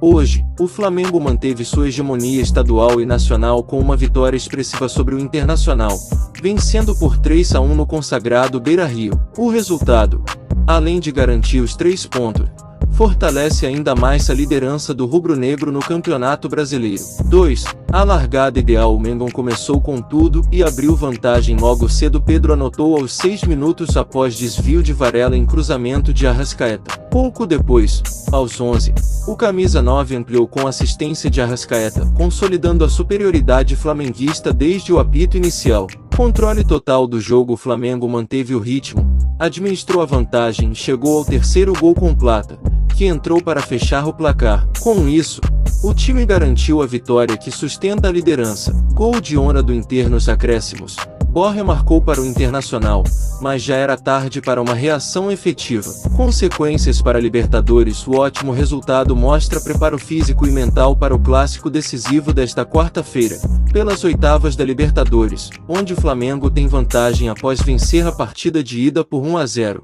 Hoje, o Flamengo manteve sua hegemonia estadual e nacional com uma vitória expressiva sobre o Internacional, vencendo por 3-1 no consagrado Beira-Rio. O resultado, além de garantir os 3 pontos, fortalece ainda mais a liderança do rubro-negro no Campeonato Brasileiro. 2. A largada ideal. O Mengão começou com tudo e abriu vantagem logo cedo. Pedro anotou aos 6 minutos após desvio de Varela em cruzamento de Arrascaeta. Pouco depois, aos 11, o camisa 9 ampliou com assistência de Arrascaeta, consolidando a superioridade flamenguista desde o apito inicial. Controle total do jogo. O Flamengo manteve o ritmo, administrou a vantagem e chegou ao terceiro gol com Plata, que entrou para fechar o placar. Com isso, o time garantiu a vitória que sustenta a liderança. Gol de honra do Inter nos acréscimos. Borja marcou para o Internacional, mas já era tarde para uma reação efetiva. Consequências para a Libertadores. O ótimo resultado mostra preparo físico e mental para o clássico decisivo desta quarta-feira, pelas oitavas da Libertadores, onde o Flamengo tem vantagem após vencer a partida de ida por 1-0.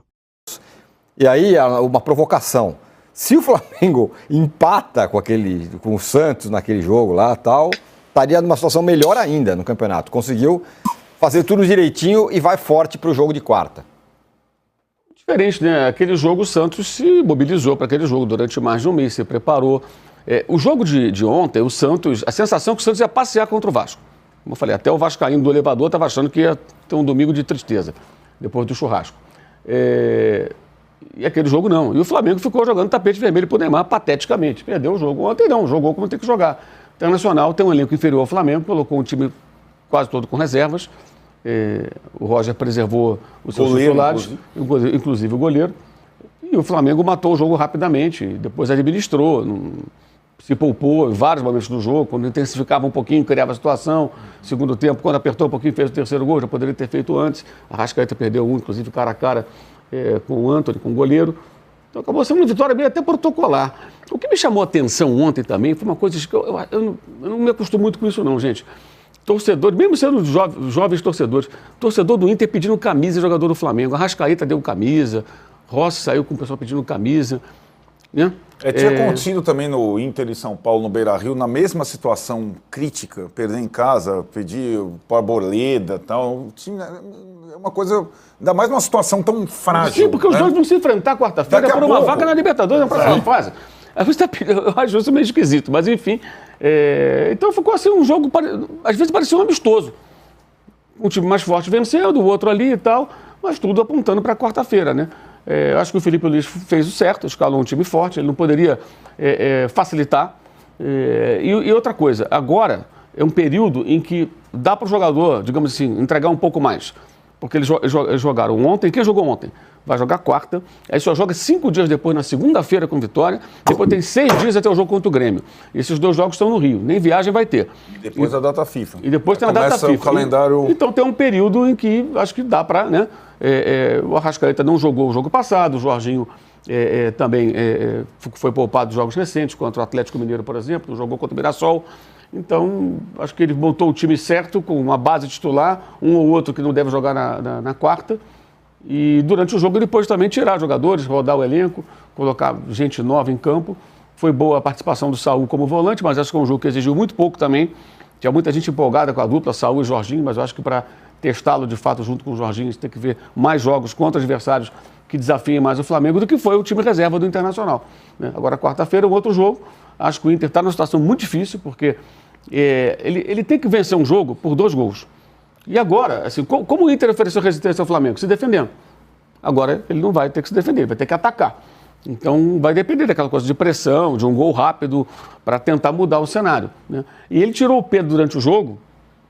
E aí, uma provocação. Se o Flamengo empata com o Santos naquele jogo lá, tal, estaria numa situação melhor ainda no campeonato. Conseguiu fazer tudo direitinho e vai forte para o jogo de quarta. Diferente, né? Aquele jogo o Santos se mobilizou para aquele jogo durante mais de um mês, se preparou. O jogo de ontem, o Santos, a sensação é que o Santos ia passear contra o Vasco. Como eu falei, até o vascaíno do elevador estava achando que ia ter um domingo de tristeza, depois do churrasco. E aquele jogo não. E o Flamengo ficou jogando tapete vermelho pro Neymar pateticamente. Perdeu o jogo ontem, não. Jogou como tem que jogar. O Internacional tem um elenco inferior ao Flamengo, colocou um time quase todo com reservas. O Roger preservou os seus titulares, inclusive o goleiro. E o Flamengo matou o jogo rapidamente. Depois administrou, se poupou em vários momentos do jogo. Quando intensificava um pouquinho, criava a situação. Segundo tempo, quando apertou um pouquinho, fez o terceiro gol. Já poderia ter feito antes. A Arrascaeta perdeu um, inclusive cara a cara com o Antony, com o goleiro. Então acabou sendo uma vitória bem até protocolar. O que me chamou a atenção ontem também foi uma coisa que eu não me acostumo muito com isso não, gente. Torcedores, mesmo sendo jovens torcedores, torcedor do Inter pedindo camisa, jogador do Flamengo. Arrascaeta deu camisa, Rossi saiu com o pessoal pedindo camisa. Né? Tinha acontecido também no Inter e São Paulo, no Beira-Rio, na mesma situação crítica, perder em casa, pedir por Arboleda e tal. É uma coisa, ainda mais numa situação tão frágil. Sim, porque os dois vão se enfrentar quarta-feira por uma vaga na Libertadores, na próxima fase. Eu acho isso meio esquisito, mas enfim. Então ficou assim um jogo, às vezes parecia um amistoso. Um time mais forte vencendo, o outro ali e tal, mas tudo apontando para quarta-feira, né? Acho que o Felipe Luiz fez o certo, escalou um time forte, ele não poderia facilitar. E outra coisa, agora é um período em que dá para o jogador, digamos assim, entregar um pouco mais. Porque eles jogaram ontem. Quem jogou ontem? Vai jogar quarta, aí só joga 5 dias depois, na segunda-feira, com vitória. Depois tem 6 dias até o jogo contra o Grêmio. Esses 2 jogos estão no Rio, nem viagem vai ter. E depois a data FIFA. E depois tem a data FIFA. Começa o calendário... Então tem um período em que acho que dá para, né? O Arrascaeta não jogou o jogo passado, o Jorginho também foi poupado dos jogos recentes, contra o Atlético Mineiro, por exemplo, jogou contra o Mirassol. Então, acho que ele montou o time certo, com uma base titular, um ou outro que não deve jogar na quarta. E durante o jogo ele pôde também tirar jogadores, rodar o elenco, colocar gente nova em campo. Foi boa a participação do Saúl como volante, mas acho que é um jogo que exigiu muito pouco também. Tinha muita gente empolgada com a dupla, Saúl e Jorginho, mas eu acho que para testá-lo de fato junto com o Jorginho, você tem que ver mais jogos contra adversários que desafiem mais o Flamengo do que foi o time reserva do Internacional. Né? Agora, quarta-feira, um outro jogo. Acho que o Inter está numa situação muito difícil, porque ele tem que vencer um jogo por 2 gols. E agora, assim, como o Inter ofereceu resistência ao Flamengo? Se defendendo. Agora ele não vai ter que se defender, vai ter que atacar. Então vai depender daquela coisa de pressão, de um gol rápido, para tentar mudar o cenário. Né? E ele tirou o Pedro durante o jogo,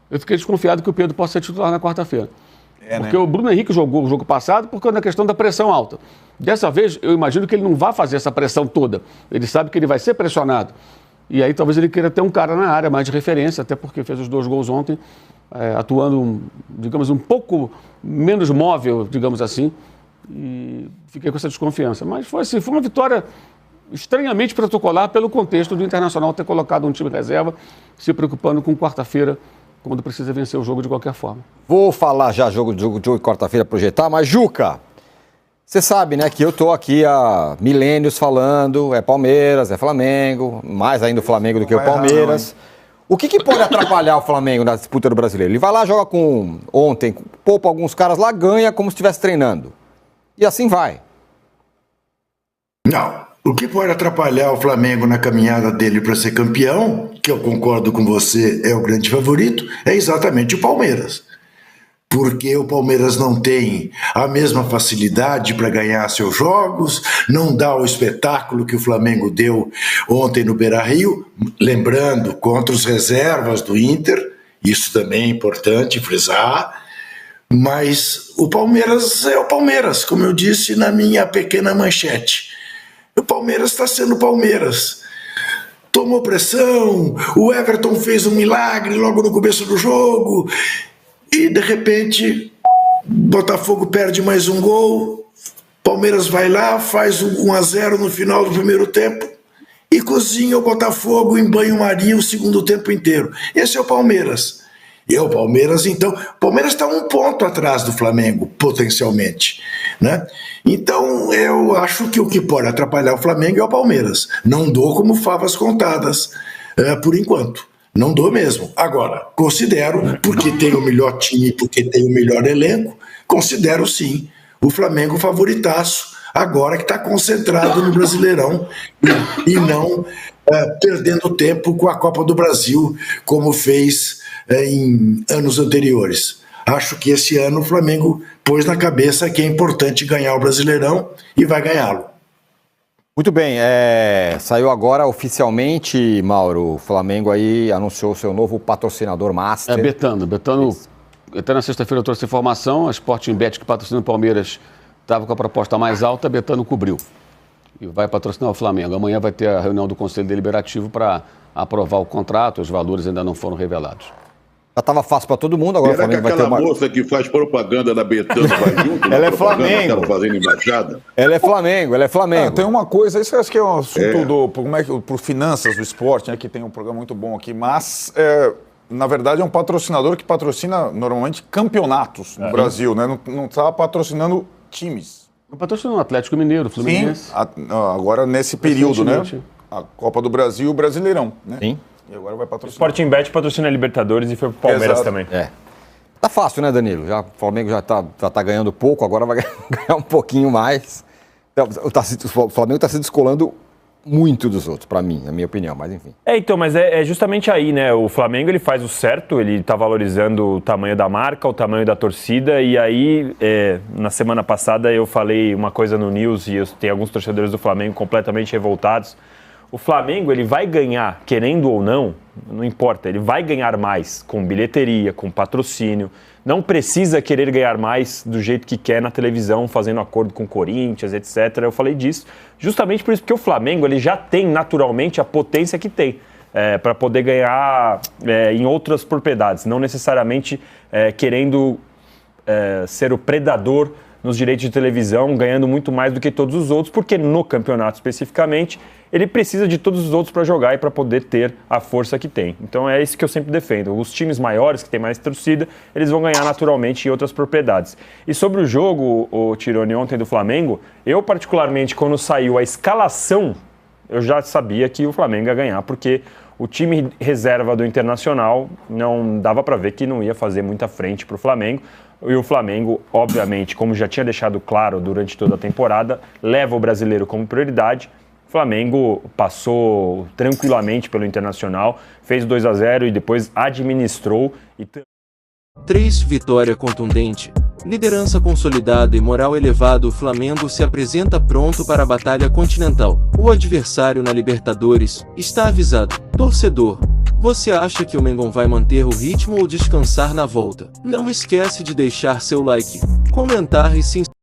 eu fiquei desconfiado que o Pedro possa ser titular na quarta-feira. Porque o Bruno Henrique jogou o jogo passado por causa da questão da pressão alta. Dessa vez, eu imagino que ele não vai fazer essa pressão toda. Ele sabe que ele vai ser pressionado. E aí talvez ele queira ter um cara na área mais de referência, até porque fez os 2 gols ontem, atuando, digamos, um pouco menos móvel, digamos assim. E fiquei com essa desconfiança. Mas foi assim, foi uma vitória estranhamente protocolar pelo contexto do Internacional ter colocado um time reserva, se preocupando com quarta-feira, quando precisa vencer o jogo de qualquer forma. Vou falar já jogo de quarta-feira, projetar, mas Juca, Você sabe, né, que eu tô aqui há milênios falando, é Palmeiras, é Flamengo, mais ainda o Flamengo do que o Palmeiras. O que pode atrapalhar o Flamengo na disputa do Brasileiro? Ele vai lá, joga ontem, poupa alguns caras lá, ganha como se estivesse treinando. E assim vai. Não. O que pode atrapalhar o Flamengo na caminhada dele para ser campeão, que eu concordo com você, é o grande favorito, é exatamente o Palmeiras. Porque o Palmeiras não tem a mesma facilidade para ganhar seus jogos, não dá o espetáculo que o Flamengo deu ontem no Beira-Rio, lembrando, contra os reservas do Inter, isso também é importante frisar, mas o Palmeiras é o Palmeiras, como eu disse na minha pequena manchete. O Palmeiras está sendo Palmeiras. Tomou pressão, o Everton fez um milagre logo no começo do jogo e, de repente, Botafogo perde mais um gol, Palmeiras vai lá, faz 1-0 no final do primeiro tempo e cozinha o Botafogo em banho-maria o segundo tempo inteiro. Esse é o Palmeiras. E o Palmeiras, então, o Palmeiras está 1 ponto atrás do Flamengo, potencialmente, né? Então, eu acho que o que pode atrapalhar o Flamengo é o Palmeiras. Não dou como favas contadas, por enquanto. Não dou mesmo. Agora, considero, porque tem o melhor time, porque tem o melhor elenco, considero sim o Flamengo favoritaço, agora que está concentrado no Brasileirão e não perdendo tempo com a Copa do Brasil, como fez em anos anteriores. Acho que esse ano o Flamengo pôs na cabeça que é importante ganhar o Brasileirão e vai ganhá-lo. Muito bem, saiu agora oficialmente, Mauro, o Flamengo aí anunciou seu novo patrocinador master. Betano. Betano, até na sexta-feira eu trouxe informação, a Sporting Bet, que patrocina o Palmeiras, estava com a proposta mais alta, a Betano cobriu. E vai patrocinar o Flamengo. Amanhã vai ter a reunião do Conselho Deliberativo para aprovar o contrato, os valores ainda não foram revelados. Já estava fácil para todo mundo, agora Será o Flamengo que vai ter aquela uma... moça que faz propaganda da Betano vai junto? Ela é Flamengo. Ela fazendo embaixada? Ela é Flamengo. Tem uma coisa, isso eu acho que é um assunto pro Finanças do Esporte, né, que tem um programa muito bom aqui, mas na verdade é um patrocinador que patrocina normalmente campeonatos no Brasil, né? Não está patrocinando times. Patrocinou o Atlético Mineiro, Fluminense. Sim, agora nesse período, né? A Copa do Brasil e o Brasileirão, né? Sim. E agora vai O patrocinar. Sporting Bet patrocina a Libertadores e foi pro Palmeiras Exato. também. Tá fácil, né, Danilo? O Flamengo já tá ganhando pouco, agora vai ganhar um pouquinho mais. Então, o Flamengo está se descolando muito dos outros, para mim, na minha opinião, mas enfim. Então, mas é justamente aí, né? O Flamengo, ele faz o certo, ele tá valorizando o tamanho da marca, o tamanho da torcida, e aí, na semana passada eu falei uma coisa no News, e tem alguns torcedores do Flamengo completamente revoltados. O Flamengo, ele vai ganhar, querendo ou não importa, ele vai ganhar mais com bilheteria, com patrocínio, não precisa querer ganhar mais do jeito que quer na televisão, fazendo acordo com o Corinthians, etc. Eu falei disso justamente por isso, porque o Flamengo, ele já tem naturalmente a potência que tem para poder ganhar em outras propriedades, não necessariamente querendo ser o predador nos direitos de televisão, ganhando muito mais do que todos os outros, porque no campeonato especificamente, ele precisa de todos os outros para jogar e para poder ter a força que tem. Então é isso que eu sempre defendo. Os times maiores, que têm mais torcida, eles vão ganhar naturalmente em outras propriedades. E sobre o jogo, o Tironi, ontem do Flamengo, eu particularmente, quando saiu a escalação, eu já sabia que o Flamengo ia ganhar, porque o time reserva do Internacional não dava para ver que não ia fazer muita frente para o Flamengo. E o Flamengo, obviamente, como já tinha deixado claro durante toda a temporada, leva o brasileiro como prioridade. O Flamengo passou tranquilamente pelo Internacional, fez 2-0 e depois administrou. 3. Vitória contundente. Liderança consolidada e moral elevado, o Flamengo se apresenta pronto para a batalha continental. O adversário na Libertadores está avisado. Torcedor, você acha que o Mengão vai manter o ritmo ou descansar na volta? Não esquece de deixar seu like, comentar e se inscrever.